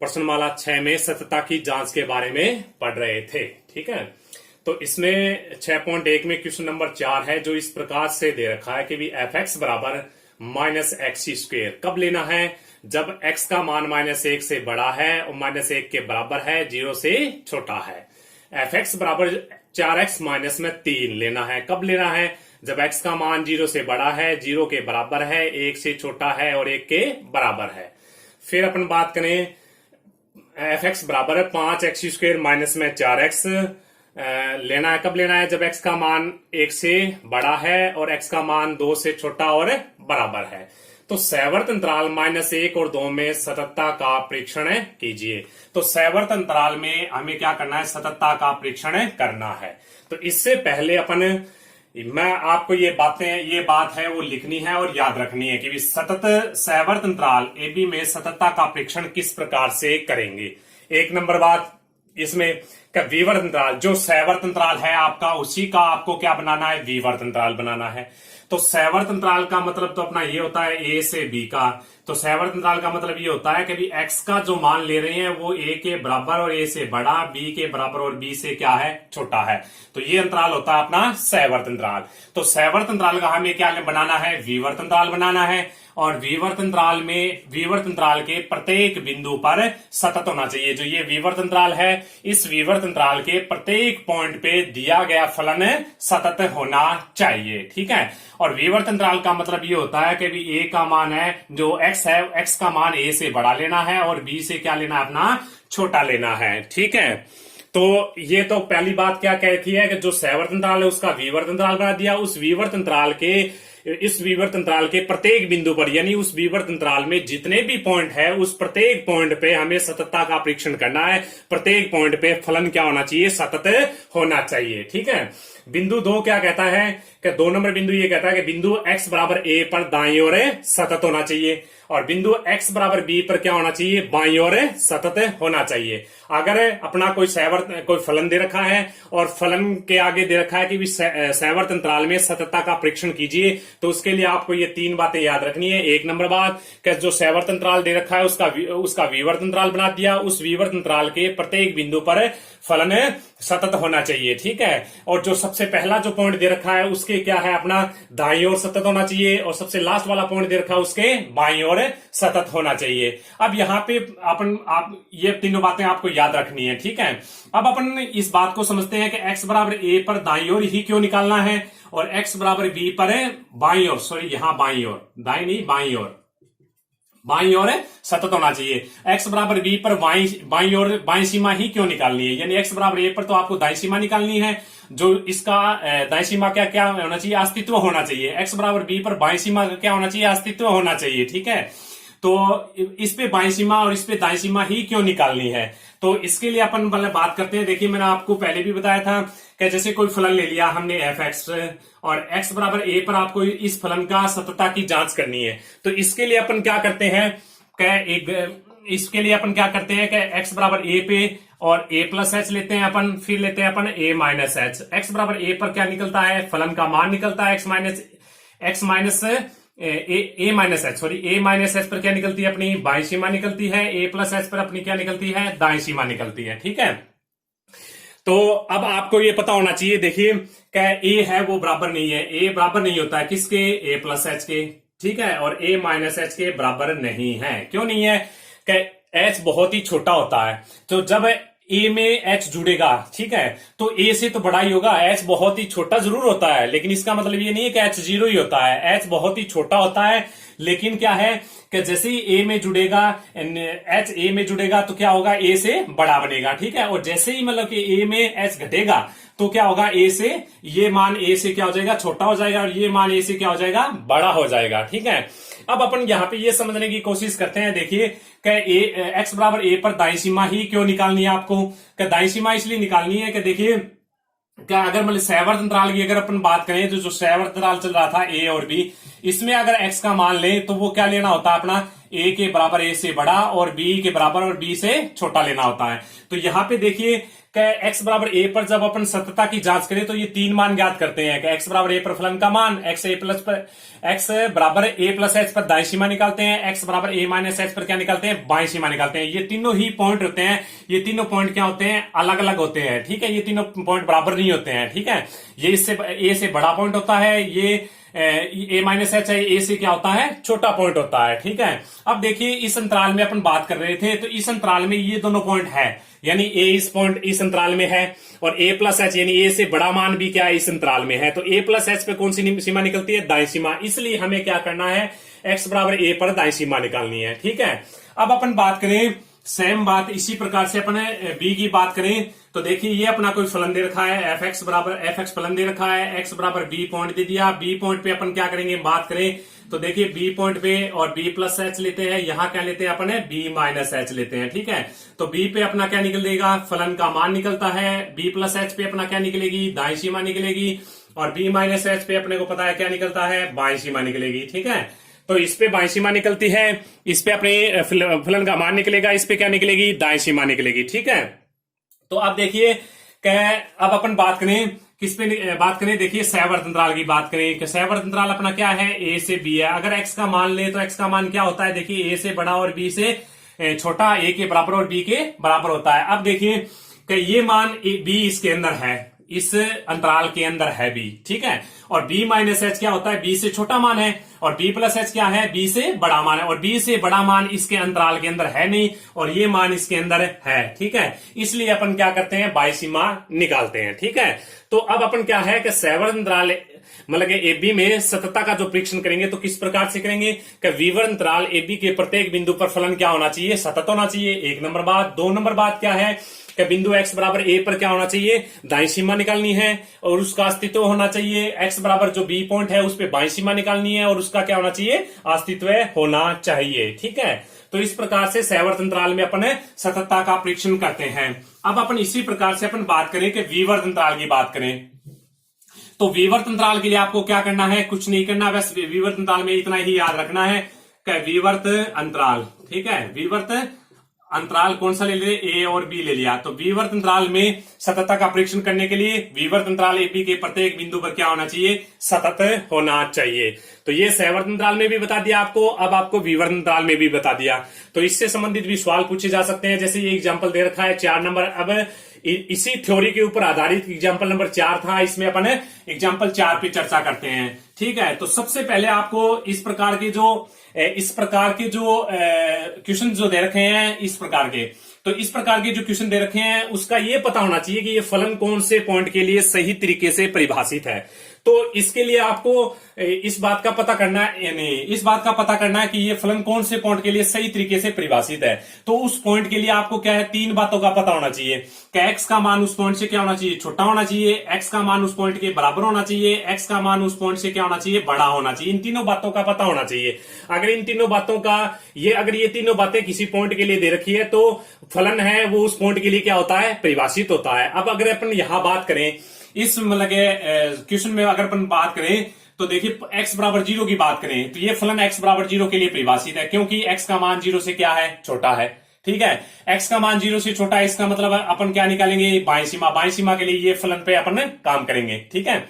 प्रश्नमाला 6 में सततता की जांच के बारे में पढ़ रहे थे। ठीक है, तो इसमें 6.1 में क्वेश्चन नंबर 4 है, जो इस प्रकार से दे रखा है कि भी एफ एक्स बराबर माइनस एक्स स्क्वेयर कब लेना है, जब एक्स का मान -1 से बड़ा है और -1 के बराबर है, 0 से छोटा है। एफ एक्स बराबर 4x माइनस में 3 लेना है, कब लेना है, जब x का मान 0 से बड़ा है, 0 के बराबर है, 1 से छोटा है और 1 के बराबर है। फिर अपन बात करें एफ एक्स बराबर है 5x स्क्वेयर माइनस में 4x लेना है, कब लेना है, जब x का मान 1 से बड़ा है और x का मान 2 से छोटा और बराबर है। तो सैवर्त अंतराल -1 और 2 में सततता का परीक्षण कीजिए। तो सैवर्त अंतराल में हमें क्या करना है, सततता का परीक्षण करना है। तो इससे पहले मैं आपको ये बात है वो लिखनी है और याद रखनी है कि सतत सैवर्त अंतराल ए बी में सततता का परीक्षण किस प्रकार से करेंगे। एक नंबर बात इसमें का विवर्त अंतराल, जो सैवर्त अंतराल है आपका, उसी का आपको क्या बनाना है, विवर्त अंतराल बनाना है। तो सैवर्त अंतराल का मतलब तो अपना ये होता है ए से बी का। तो सैवर्त अंतराल का मतलब ये होता है कि भी एक्स का जो मान ले रहे हैं वो ए के बराबर और ए से बड़ा, बी के बराबर और बी से क्या है, छोटा है। तो ये अंतराल होता है अपना सैवर्त अंतराल। तो सैवर्त अंतराल का हमें क्या बनाना है, विवर्त अंतराल बनाना है। और विवर्त अंतराल के प्रत्येक बिंदु पर सतत होना चाहिए। जो ये विवर्त अंतराल है, इस विवर्त अंतराल के प्रत्येक पॉइंट पे दिया गया फलन सतत होना चाहिए। ठीक है, और विवर्त अंतराल का मतलब ये होता है कि भी ए का मान है, जो एक्स है, एक्स का मान ए से बड़ा लेना है और बी से क्या लेना है, अपना छोटा लेना है। ठीक है, तो ये तो पहली बात क्या कहती है कि जो सैवर्त अंतराल है उसका विवर्त अंतराल बना दिया। इस विवर्त अंतराल के प्रत्येक बिंदु पर, यानी उस विवर्त अंतराल में जितने भी पॉइंट है, उस प्रत्येक पॉइंट पे हमें सततता का परीक्षण करना है। प्रत्येक पॉइंट पे फलन क्या होना चाहिए, सतत होना चाहिए। ठीक है, बिंदु 2 क्या कहता है कि 2 नंबर बिंदु ये कहता है कि बिंदु x बराबर a पर दाईं ओर सतत होना चाहिए और बिंदु x बराबर b पर क्या होना चाहिए, बाईं ओर सतत होना चाहिए। अगर अपना कोई फलन दे रखा है और फलन के आगे दे रखा है कि सैवर्त अंतराल में सततता का परीक्षण कीजिए, तो उसके लिए आपको ये 3 बातें याद रखनी है। एक नंबर बात कि जो सैवर्त अंतराल दे रखा है उसका विवर्त अंतराल बना दिया, उस विवर्त अंतराल के प्रत्येक बिंदु पर फलन सतत होना चाहिए। ठीक है, और जो सबसे पहला जो पॉइंट दे रखा है उसके क्या है, अपना दाईं ओर सतत होना चाहिए और सबसे लास्ट वाला पॉइंट दे रखा है उसके बाईं ओर सतत होना चाहिए। अब यहाँ पे आप ये तीनों बातें आपको याद रखनी है। ठीक है, अब अपन इस बात को समझते हैं कि x बराबर a पर दाईं ओर ही क्यों निकालना है और x बराबर b पर बाईं ओर, सॉरी यहाँ बाईं ओर, दाईं नहीं बाईं ओर सतत होना चाहिए। x बराबर b पर बाईं ओर बाईं सीमा ही क्यों निकालनी है, यानी x बराबर a पर तो आपको दाईं सीमा निकालनी है। जो इसका दाईं सीमा क्या होना चाहिए, अस्तित्व होना चाहिए। x बराबर b पर बाईं सीमा का क्या होना चाहिए, अस्तित्व होना चाहिए। ठीक है, तो इस पे बाईं सीमा और इस पे दाईं सीमा ही क्यों निकालनी है, तो इसके लिए अपन बात करते हैं। देखिए, मैंने आपको पहले भी बताया था कि जैसे कोई फलन ले लिया हमने एफ एक्स और x बराबर a पर आपको इस फलन का सततता की जांच करनी है। तो इसके लिए अपन क्या करते हैं कि x बराबर a पे और a प्लस एच लेते हैं अपन, फिर लेते हैं अपन a माइनस एच। एक्स बराबर a पर क्या निकलता है, फलन का मान निकलता है a माइनस एच पर क्या निकलती है, अपनी बाईं सीमा निकलती है। a प्लस एच पर अपनी क्या निकलती है, दाईं सीमा निकलती है। ठीक है, तो अब आपको ये पता होना चाहिए, देखिए क्या a है वो बराबर नहीं है, a बराबर नहीं होता है किसके, a प्लस एच के। ठीक है, और a माइनस एच के बराबर नहीं है। क्यों नहीं है, कि h बहुत ही छोटा होता है। तो जब a में h जुड़ेगा, ठीक है, तो a से तो बड़ा ही होगा। h बहुत ही छोटा जरूर होता है, लेकिन इसका मतलब ये नहीं है कि h 0 ही होता है। h बहुत ही छोटा होता है, लेकिन क्या है कि जैसे ही a में जुड़ेगा, h a में जुड़ेगा तो क्या होगा, a से बड़ा बनेगा। ठीक है, और जैसे ही मतलब कि a में h घटेगा तो क्या होगा, ये मान a से क्या हो जाएगा, छोटा हो जाएगा और ये मान a से क्या हो जाएगा, बड़ा हो जाएगा। ठीक है, अब अपन यहाँ पे ये समझने की कोशिश करते हैं। देखिए कि x बराबर a पर दाईं सीमा ही क्यों निकालनी है आपको, कि दाईं सीमा इसलिए निकालनी है कि देखिए क्या, अगर मतलब सैवर्त अंतराल की अगर अपन बात करें तो जो सैवर्त अंतराल चल रहा था a और b, इसमें अगर x का मान लें तो वो क्या लेना होता है, अपना a के बराबर a से बड़ा और b के बराबर और b से छोटा लेना होता है। तो यहाँ पे देखिए एक्स बराबर ए पर जब अपन सत्यता की जांच करें तो ये तीन मान ज्ञात करते हैं कि एक्स बराबर ए पर फलन का मान, एक्स बराबर ए प्लस एच पर दाईं सीमा निकालते हैं, एक्स बराबर ए माइनस एच पर क्या निकालते हैं, बाईं सीमा निकालते हैं। ये तीनों ही पॉइंट होते हैं, ये तीनों पॉइंट क्या होते हैं, अलग अलग होते हैं, ठीक है। ये तीनों पॉइंट बराबर नहीं होते हैं, ठीक है। ये इससे ए से बड़ा पॉइंट होता है, ये ए माइनस एच है, ए से क्या होता है, छोटा पॉइंट होता है, ठीक है। अब देखिए इस अंतराल में अपन बात कर रहे थे, तो इस अंतराल में ये दोनों पॉइंट है, यानी ए इस पॉइंट इस अंतराल में है और ए प्लस एच यानी ए से बड़ा मान भी क्या है, इस अंतराल में है। तो ए प्लस एच पे कौन सी सीमा निकलती है, दाईं सीमा। इसलिए हमें क्या करना है, एक्स बराबर ए पर दाईं सीमा निकालनी है, ठीक है। अब अपन बात करें सेम बात इसी प्रकार से अपने बी की बात करें तो देखिए ये अपना कोई फलन दे रखा है, एफ एक्स फलन दे रखा है, एक्स बराबर बी पॉइंट दे दिया। बी पॉइंट पे अपन क्या करेंगे, बात करें तो देखिए बी पॉइंट पे और बी प्लस एच लेते हैं, यहां क्या लेते हैं अपन, बी माइनस एच लेते हैं, ठीक है। तो बी पे अपना क्या निकलेगा, फलन का मान निकलता है, बी प्लस एच पे अपना क्या निकलेगी, दाईं सीमा निकलेगी, और बी माइनस एच पे अपने को पता है क्या निकलता है, बाईं सीमा निकलेगी, ठीक है। तो इस पे बाईं सीमा निकलती है, इस पे अपने फलन का मान निकलेगा, इस पे क्या निकलेगी, दाईं सीमा निकलेगी, ठीक है। तो अब देखिए अब अपन बात करें किस पे बात करें, देखिए सहवर्त अंतराल की बात करें कि सहवर्त अंतराल अपना क्या है, ए से बी है। अगर एक्स का मान ले तो एक्स का मान क्या होता है, देखिए ए से बड़ा और बी से छोटा, ए के बराबर और बी के बराबर होता है। अब देखिए कि ये मान बी इसके अंदर है, इस अंतराल के अंदर है बी, ठीक है। और बी माइनस एच क्या होता है, बी से छोटा मान है, और बी प्लस एच क्या है, बी से बड़ा मान है, और बी से बड़ा मान इसके अंतराल के अंदर है नहीं और ये मान इसके अंदर है, ठीक है। इसलिए अपन क्या करते हैं, बाईं सीमा निकालते हैं, ठीक है। तो अब अपन क्या है कि सहवर्त अंतराल मतलब ए बी में सततता का जो परीक्षण करेंगे तो किस प्रकार से करेंगे कि विवर्त अंतराल ए बी के प्रत्येक बिंदु पर फलन क्या होना चाहिए, सतत होना चाहिए, एक नंबर बात। दो नंबर बात क्या है कि बिंदु x बराबर a पर क्या होना चाहिए, दाईं सीमा निकालनी है और उसका अस्तित्व होना चाहिए। x बराबर जो b पॉइंट है उस पर बाईं सीमा निकालनी है और उसका क्या होना चाहिए, अस्तित्व होना चाहिए, ठीक है। तो इस प्रकार से सहवर्त अंतराल में अपन सततता का परीक्षण करते हैं। अब अपन इसी प्रकार से अपन बात करें कि विवर्त अंतराल की बात करें तो विवर्त अंतराल के लिए आपको क्या करना है, कुछ नहीं करना, बस विवर्त अंतराल में इतना ही याद रखना है कि विवर्त अंतराल, ठीक है। विवर्त अंतराल कौन सा ले ले, ए और बी ले लिया। तो विवर्त अंतराल में सततता का परीक्षण करने के लिए विवर्त अंतराल ए बी के प्रत्येक बिंदु पर क्या होना चाहिए, सतत होना चाहिए। तो ये सहवर्त अंतराल में भी बता दिया आपको, अब आपको विवर्त अंतराल में भी बता दिया। तो इससे संबंधित भी सवाल पूछे जा सकते हैं, जैसे ये एग्जाम्पल दे रखा है 4 नंबर। अब इसी थ्योरी के ऊपर आधारित एग्जाम्पल नंबर 4 था, इसमें अपन एग्जाम्पल 4 पे चर्चा करते हैं, ठीक है। तो सबसे पहले आपको इस प्रकार के जो क्वेश्चन जो दे रखे हैं इस प्रकार के जो क्वेश्चन दे रखे हैं उसका ये पता होना चाहिए कि ये फलन कौन से पॉइंट के लिए सही तरीके से परिभाषित है। तो इसके लिए आपको इस बात का पता करना है कि ये फलन कौन से पॉइंट के लिए सही तरीके से परिभाषित है। तो उस पॉइंट के लिए आपको क्या है, 3 बातों का पता होना चाहिए कि एक्स का मान उस पॉइंट से क्या होना चाहिए, छोटा होना चाहिए, एक्स का मान उस पॉइंट के बराबर होना चाहिए, एक्स का मान उस पॉइंट से क्या होना चाहिए, बड़ा होना चाहिए। इन तीनों बातों का पता होना चाहिए। अगर इन तीनों बातों का अगर ये तीनों बातें किसी पॉइंट के लिए दे रखी है तो फलन है वो उस पॉइंट के लिए क्या होता है, परिभाषित होता है। अब अगर अपन यहां बात करें इस मतलब क्वेश्चन में अगर अपन बात करें तो देखिए x बराबर 0 की बात करें तो ये फलन x बराबर 0 के लिए परिभाषित है, क्योंकि x का मान 0 से क्या है, छोटा है, ठीक है। x का मान 0 से छोटा है, इसका मतलब अपन क्या निकालेंगे, बाईं सीमा के लिए ये फलन पे अपन काम करेंगे, ठीक है।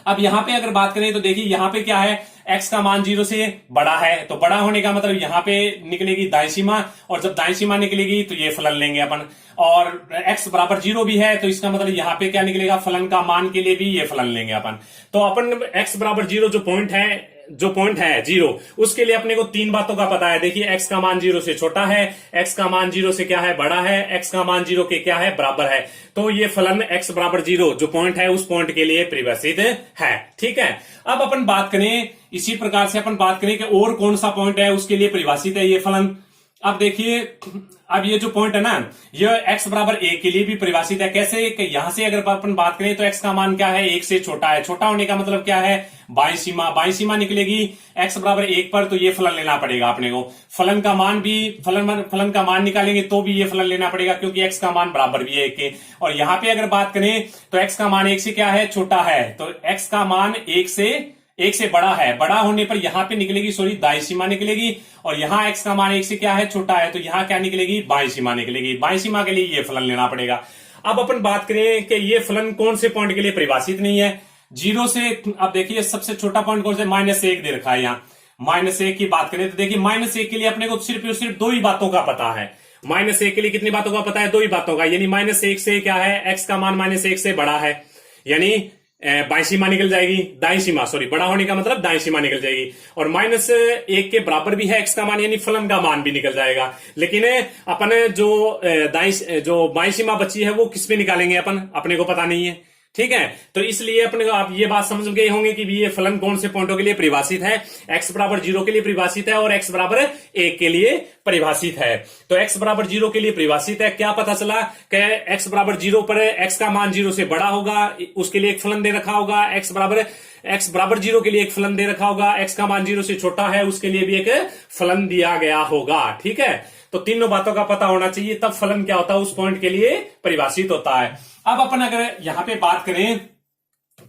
अब यहां पे अगर बात करें तो देखिए यहां पे क्या है, x का मान 0 से बड़ा है, तो बड़ा होने का मतलब यहां पे निकलेगी दाईं सीमा, और जब दाईं सीमा निकलेगी तो ये फलन लेंगे अपन। और x बराबर 0 भी है तो इसका मतलब यहां पे क्या निकलेगा, फलन का मान के लिए भी ये फलन लेंगे अपन। तो अपन x बराबर 0 जो पॉइंट है 0, उसके लिए अपने को 3 बातों का पता है। देखिए x का मान 0 से छोटा है, x का मान 0 से क्या है, बड़ा है, x का मान 0 के क्या है, बराबर है। तो ये फलन x बराबर 0 जो पॉइंट है उस पॉइंट के लिए परिभाषित है, ठीक है। अब अपन बात करें इसी प्रकार से अपन बात करें कि और कौन सा पॉइंट है उसके लिए परिभाषित है ये फलन। अब देखिए अब ये जो पॉइंट है ना, ये x बराबर 1 के लिए भी परिभाषित है। कैसे कि यहां से अगर अपन बात करें तो x का मान क्या है, 1 से छोटा है। छोटा होने का मतलब क्या है, बाईं सीमा निकलेगी x बराबर 1 पर, तो ये फलन लेना पड़ेगा अपने को। फलन का मान निकालेंगे तो भी ये फलन लेना पड़ेगा, क्योंकि x का मान बराबर भी है 1 के। और यहां पे अगर बात करें तो x का मान 1 से क्या है, छोटा है, तो x का मान 1 से बड़ा है। बड़ा होने पर यहां पे निकलेगी दाईं सीमा निकलेगी, और यहां x का मान 1 से क्या है, छोटा है, तो यहां क्या निकलेगी, बाईं सीमा निकलेगी। बाईं सीमा के लिए ये फलन लेना पड़ेगा। अब अपन बात करें कि ये फलन कौन से पॉइंट के लिए परिभाषित नहीं है। जीरो से अब देखिए सबसे छोटा पॉइंट कौन सा, -1 दे रखा है यहाँ। -1 की बात करें तो देखिए -1 के लिए अपने को सिर्फ और सिर्फ दो ही बातों का पता है। -1 के लिए कितनी बातों का पता है, दो ही बातों का, यानी -1 से क्या है, x का मान -1 से बड़ा है, यानी बाईं सीमा निकल जाएगी, दाईं सीमा, सॉरी, बड़ा होने का मतलब दाईं सीमा निकल जाएगी, और -1 के बराबर भी है x का मान, यानी फलन का मान भी निकल जाएगा। लेकिन अपन जो बाईं सीमा बची है वो किस पे निकालेंगे अपन, अपने को पता नहीं है, ठीक है। तो इसलिए अपने को आप ये बात समझ गए होंगे कि ये फलन कौन से पॉइंटों के लिए परिभाषित है, x बराबर 0 के लिए परिभाषित है और x बराबर 1 के लिए परिभाषित है। तो x बराबर 0 के लिए परिभाषित है, क्या पता चला कि x बराबर 0 पर x का मान 0 से बड़ा होगा, उसके लिए एक फलन दे रखा होगा, x बराबर 0 के लिए एक फलन दे रखा होगा, x का मान 0 से छोटा है उसके लिए भी एक फलन दिया गया होगा, ठीक है। तो तीनों बातों का पता होना चाहिए, तब फलन क्या होता है उस पॉइंट के लिए परिभाषित होता है। अब अपन अगर यहां पे बात करें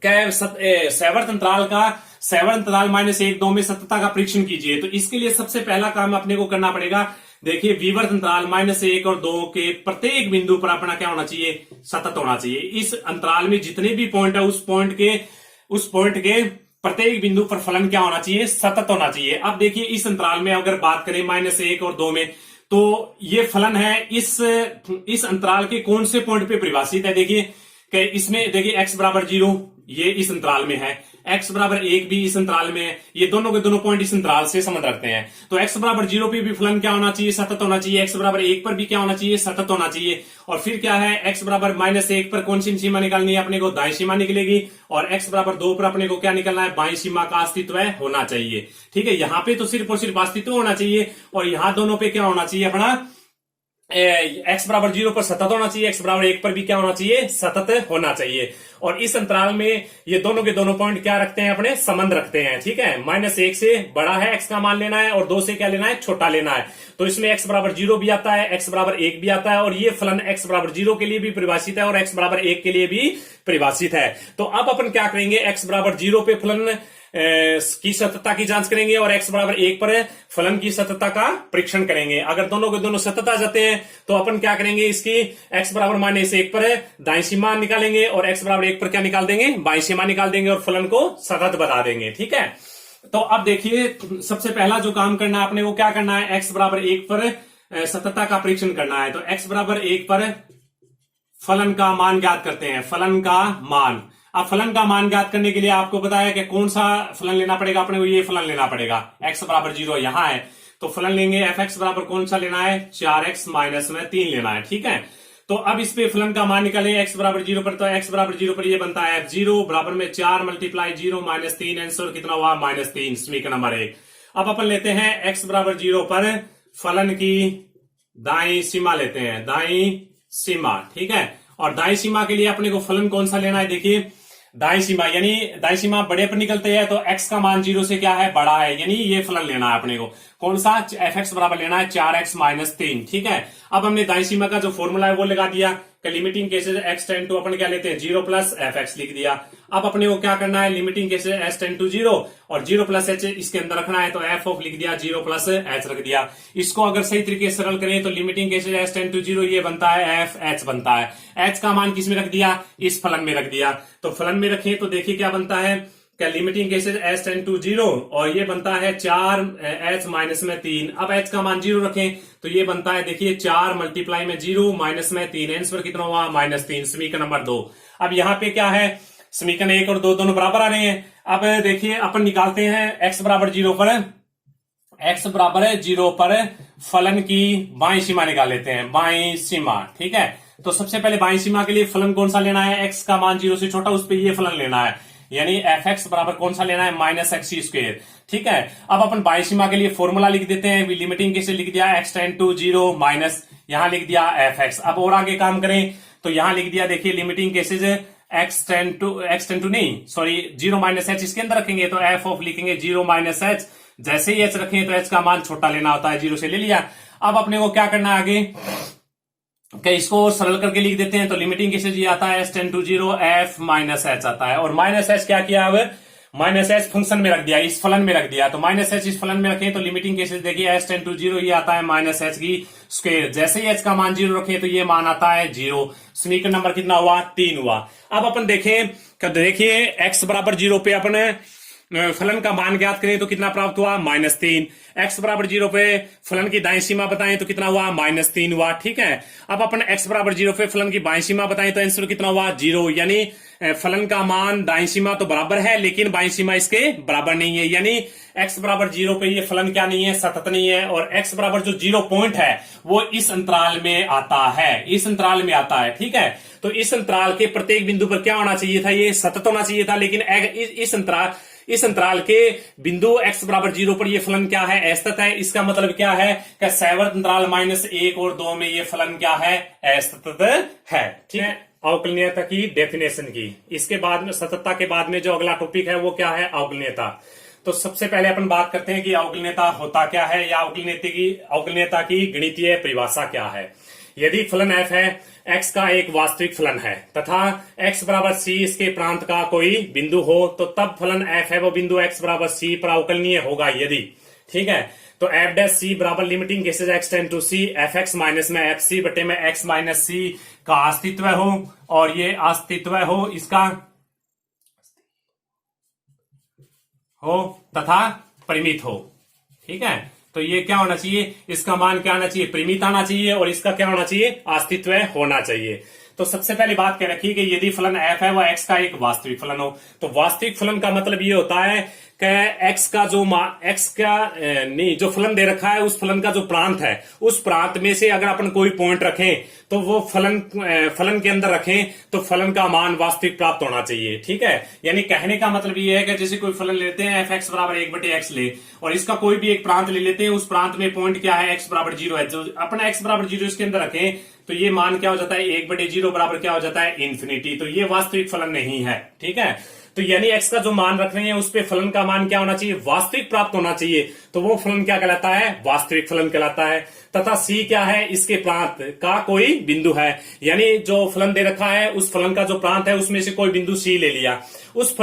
क्या सैवर्त अंतराल -1, 2 में सततता का परीक्षण कीजिए, तो इसके लिए सबसे पहला काम अपने को करना पड़ेगा। देखिए विवर्त अंतराल -1 और 2 के प्रत्येक बिंदु पर अपना क्या होना चाहिए, सतत होना चाहिए। इस अंतराल में जितने भी पॉइंट है उस पॉइंट के प्रत्येक बिंदु पर फलन क्या होना चाहिए, सतत होना चाहिए। अब देखिए इस अंतराल में अगर बात करें -1 और 2 में, तो ये फलन है इस अंतराल के कौन से पॉइंट पे परिभाषित है। देखिए कि इसमें देखिए x बराबर 0 ये इस अंतराल में है, x बराबर 1 भी इस अंतराल में है, ये दोनों के दोनों पॉइंट इस अंतराल से संबंध रखते हैं। तो x बराबर 0 पे भी फलन क्या होना चाहिए, सतत होना चाहिए, x बराबर 1 पर भी क्या होना चाहिए, सतत होना चाहिए। और फिर क्या है, x बराबर -1 पर कौन सी सीमा निकालनी है अपने को, दाईं सीमा निकलेगी, और x बराबर 2 पर अपने को क्या निकलना है, बाईं सीमा का अस्तित्व होना चाहिए, ठीक है। यहाँ पे तो सिर्फ और सिर्फ अस्तित्व होना चाहिए, और यहाँ दोनों पे क्या होना चाहिए अपना, x बराबर 0 पर सतत होना चाहिए, x बराबर 1 पर भी क्या होना चाहिए, सतत होना चाहिए। और इस अंतराल में ये दोनों के दोनों पॉइंट क्या रखते हैं, अपने संबंध रखते हैं, ठीक है। -1 से बड़ा है x का मान लेना है, और 2 से क्या लेना है, छोटा लेना है। तो इसमें x बराबर 0 भी आता है, x बराबर 1 भी आता है, और ये फलन x बराबर 0 के लिए भी परिभाषित है और x बराबर 1 के लिए भी परिभाषित है। तो अब अपन क्या करेंगे, x बराबर 0 पे फलन की सततता की जांच करेंगे और x बराबर 1 पर फलन की सततता का परीक्षण करेंगे। अगर दोनों के दोनों सतत आ जाते हैं तो अपन क्या करेंगे, इसकी x बराबर -1 पर दाईं सीमा निकालेंगे और x बराबर 1 पर क्या निकाल देंगे, बाईं सीमा निकाल देंगे और फलन को सतत बता देंगे, ठीक है। तो अब देखिए सबसे पहला जो काम करना है अपने को, क्या करना है, x बराबर 1 पर सततता का परीक्षण करना है। तो x बराबर 1 पर फलन का मान ज्ञात करते हैं, फलन का मान। अब फलन का मान ज्ञात करने के लिए आपको बताया कि कौन सा फलन लेना पड़ेगा अपने को, ये फलन लेना पड़ेगा। x बराबर 0 यहां है तो फलन लेंगे fx बराबर कौन सा लेना है, 4x - 3 लेना है, ठीक है। तो अब इस पे फलन का मान निकाले x बराबर 0 पर, तो x बराबर 0 पर ये बनता है f0 बराबर में 4 × 0 -3, आंसर कितना हुआ, -3, समीकरण नंबर 1। अब अपन लेते हैं x बराबर 0 पर फलन की दाईं सीमा लेते हैं, दाईं सीमा, ठीक है। और दाईं सीमा के लिए अपने को फलन कौन सा लेना है, देखिए दाईं सीमा, यानी दाईं सीमा बड़े पर निकलते हैं तो x का मान 0 से क्या है, बड़ा है, यानी ये फलन लेना है अपने को, कौन सा, fx बराबर लेना है 4x - 3, ठीक है। अब हमने दाईं सीमा का जो फॉर्मूला है वो लगा दिया, limiting cases x tend to अपन क्या लेते हैं 0 + fx लिख दिया। अब अपने को क्या करना है, limiting cases h tend to 0 और 0 + h इसके अंदर रखना है, तो f ऑफ लिख दिया, 0 + h रख दिया। इसको अगर सही तरीके से सरल करें तो limiting cases h tend to 0 ये बनता है f h बनता है, h का मान किस में रख दिया, इस फलन में रख दिया। तो फलन में रखें तो देखिए क्या बनता है, क्या limiting cases h tend to 0 और ये बनता है 4h - 3। अब h का मान 0 रखें तो ये बनता है, देखिए 4 × 0 - 3, आंसर कितना हुआ, -3, समीकरण नंबर 2। अब यहाँ पे क्या है, समीकरण 1 और 2 दोनों बराबर आ रहे हैं। अब देखिए अपन निकालते हैं x बराबर 0 पर फलन की बाईं सीमा निकाल लेते हैं, बाईं सीमा, ठीक है। तो सबसे पहले बाईं सीमा के लिए फलन कौन सा लेना है, x का मान 0 से छोटा, उस पर ये फलन लेना है, यानी fx बराबर कौन सा लेना है, -x², ठीक है। अब अपन बाईं सीमा के लिए फॉर्मूला लिख देते हैं, लिमिटिंग कैसे लिख दिया, x टेंड टू 0 माइनस यहां लिख दिया fx। अब और आगे काम करें तो यहां लिख दिया, देखिए limiting cases x tend to नहीं, सॉरी 0 - h इसके अंदर रखेंगे तो f ऑफ लिखेंगे 0 - h, जैसे ही h रखें तो h का मान छोटा लेना होता है, 0 से ले लिया। अब अपने को क्या करना है आगे, कि इसको सरल करके लिख देते हैं, तो लिमिटिंग केसेज ये आता है h tend to 0 f -h आता है, और -h क्या किया, अब -h फंक्शन में रख दिया, इस फलन में रख दिया। तो -h इस फलन में रखें तो लिमिटिंग केसेज देखिए h टेंड टू 0 ये आता है -h की स्क्वायर। जैसे ही h का मान 0 रखें तो ये मान आता है 0। समीकरण नंबर कितना हुआ? 3 हुआ। अब अपन देखें, देखिए x बराबर 0 पे अपन फलन का मान ज्ञात करें तो कितना प्राप्त हुआ? -3। x बराबर 0 पे फलन की दाईं सीमा बताएं तो कितना हुआ? -3 हुआ। ठीक है, अब अपन x बराबर 0 पे फलन की बाईं सीमा बताएं तो आंसर कितना हुआ? 0। यानी फलन का मान दाईं सीमा तो बराबर है लेकिन बाईं सीमा इसके बराबर नहीं है, यानी x बराबर 0 पे ये फलन क्या नहीं है? सतत नहीं है। और x बराबर जो 0 पॉइंट है वो इस अंतराल में आता है, इस अंतराल में आता है। ठीक है, तो इस अंतराल के प्रत्येक बिंदु पर क्या होना चाहिए था? ये सतत होना चाहिए था, लेकिन इस अंतराल के बिंदु x बराबर 0 पर ये फलन क्या है? असतत है। इसका मतलब क्या है कि सैवर्त अंतराल -1 और 2 में ये फलन क्या है? असतत है। ठीक है, अवकलनीयता की डेफिनेशन की। इसके बाद में सततता के बाद में जो अगला टॉपिक है वो क्या है? अवकलनीयता। तो सबसे पहले अपन बात करते हैं कि अवकलनीयता होता क्या है या अवकलनीयता की गणितीय परिभाषा क्या है। यदि फलन f है, x का एक वास्तविक फलन है तथा x बराबर c इसके प्रांत का कोई बिंदु हो, तो तब फलन f है वो बिंदु x बराबर c पर अवकलनीय होगा यदि। ठीक है, तो f डैश c बराबर limiting cases x tend to c fx minus में fc बटे में x माइनस c का अस्तित्व हो, और ये अस्तित्व हो इसका हो तथा परिमित हो। ठीक है, तो ये क्या होना चाहिए? इसका मान क्या आना चाहिए? परिमित आना चाहिए, और इसका क्या होना चाहिए? अस्तित्व होना चाहिए। तो सबसे पहले बात क्या रखी कि यदि फलन f है वह x का एक वास्तविक फलन हो, तो वास्तविक फलन का मतलब ये होता है कि x का जो x का नहीं जो फलन दे रखा है उस फलन का जो प्रांत है, उस प्रांत में से अगर अपन कोई पॉइंट रखें तो वो फलन के अंदर रखें तो फलन का मान वास्तविक प्राप्त होना चाहिए। ठीक है, यानी कहने का मतलब ये है कि जैसे कोई फलन लेते हैं f(x) बराबर 1/x ले, और इसका कोई भी एक प्रांत ले लेते हैं, उस प्रांत में पॉइंट क्या है? x बराबर 0 है। जो अपना x बराबर 0 इसके अंदर रखें तो ये मान क्या हो जाता है? 1/0 बराबर क्या हो जाता है? इन्फिनिटी। तो ये वास्तविक फलन नहीं है। ठीक है, तो यानी x का जो मान रख रहे हैं उस पे फलन का मान क्या होना चाहिए? वास्तविक प्राप्त होना चाहिए। तो वो फलन क्या कहलाता है? वास्तविक फलन कहलाता है। तथा c क्या है? इसके प्रांत का कोई बिंदु है, यानी जो फलन दे रखा है उस फलन का जो प्रांत है उसमें से कोई बिंदु c ले लिया, उस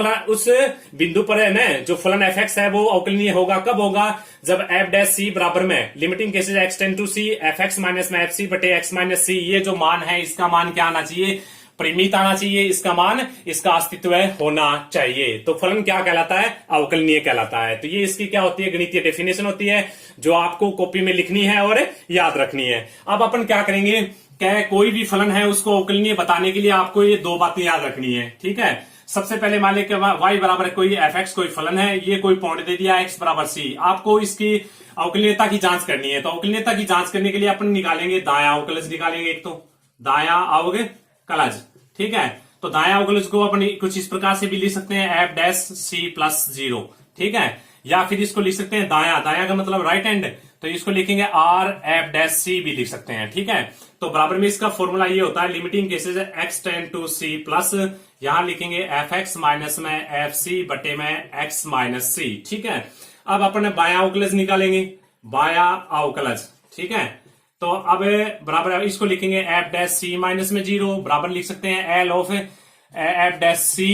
बिंदु पर है ना जो फलन fx है वो अवकलनीय होगा। कब होगा? जब f डैश c बराबर में limiting cases x tend to c fx minus में fc बटे x माइनस c, ये जो मान है इसका मान क्या आना चाहिए? परिमित आना चाहिए। इसका मान, इसका अस्तित्व होना चाहिए। तो फलन क्या कहलाता है? अवकलनीय कहलाता है। तो ये इसकी क्या होती है? गणितीय डेफिनेशन होती है जो आपको कॉपी में लिखनी है और याद रखनी है। अब अपन क्या करेंगे कि कोई भी फलन है उसको अवकलनीय बताने के लिए आपको ये दो बातें याद रखनी है। ठीक है, सबसे पहले मान लें कि y बराबर कोई fx कोई फलन है, ये कोई पॉइंट दे दिया x बराबर c, आपको इसकी अवकलनीयता की जांच करनी है। तो अवकलनीयता की जांच करने के लिए अपन निकालेंगे दायां अवकलज, निकालेंगे एक तो दायां अवकलज। ठीक है, तो दायां अवकलज को अपन कुछ इस प्रकार से भी लिख सकते हैं f डैश c प्लस 0। ठीक है, या फिर इसको लिख सकते हैं दायां का मतलब राइट हैंड, तो इसको लिखेंगे r f डैश c भी लिख सकते हैं। ठीक है, तो बराबर में इसका फॉर्मूला ये होता है limiting cases x tend to c plus यहां लिखेंगे fx माइनस में fc बटे में x माइनस c। ठीक है, अब अपन बायां अवकलज निकालेंगे, बायां अवकलज। ठीक है, तो अब बराबर इसको लिखेंगे f डैश c माइनस में 0 बराबर लिख सकते हैं l of f dash c,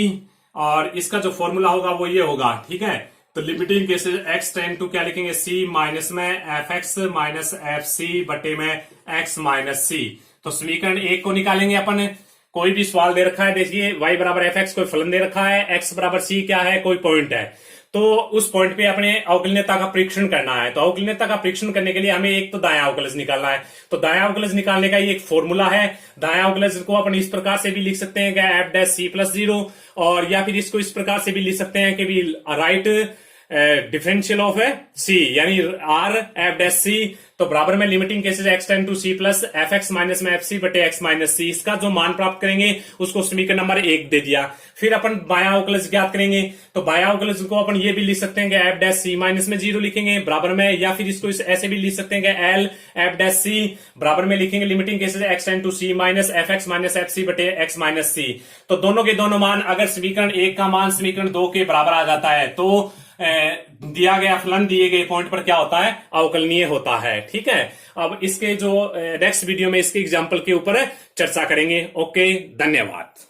और इसका जो फॉर्मूला होगा वो ये होगा। ठीक है, तो limiting cases x tend to क्या लिखेंगे? c माइनस में fx माइनस fc बटे में x माइनस c। तो समीकरण 1 को निकालेंगे अपन। कोई भी सवाल दे रखा है, देखिए y बराबर fx कोई फलन दे रखा है, x बराबर c क्या है? कोई पॉइंट है, तो उस पॉइंट पे अपने अवकलनीयता का परीक्षण करना है। तो अवकलनीयता का परीक्षण करने के लिए हमें एक तो दायां अवकलज निकालना है। तो दायां अवकलज निकालने का ये एक फॉर्मूला है। दायां अवकलज को अपन इस प्रकार से भी लिख सकते हैं कि f डैश c प्लस 0, और या फिर इसको इस प्रकार से भी लिख सकते हैं कि भी राइट डिफरेंशियल ऑफ c, यानी r f डैश c, तो बराबर में limiting cases x tend to c plus fx minus में fc बटे x माइनस c। इसका जो मान प्राप्त करेंगे उसको समीकरण नंबर 1 दे दिया। फिर अपन बायां अवकलज ज्ञात करेंगे, तो बायां अवकलज को अपन ये भी लिख सकते हैं कि f डैश c माइनस में 0 लिखेंगे बराबर में, या फिर इसको ऐसे भी लिख सकते हैं कि l f डैश c बराबर में लिखेंगे limiting cases x tend to c minus fx minus fc बटे x माइनस c। तो दोनों के दोनों मान, अगर समीकरण 1 का मान समीकरण 2 के बराबर आ जाता है तो दिया गया फलन दिए गए पॉइंट पर क्या होता है? अवकलनीय होता है। ठीक है, अब इसके जो नेक्स्ट वीडियो में इसके एग्जाम्पल के ऊपर चर्चा करेंगे। ओके, धन्यवाद।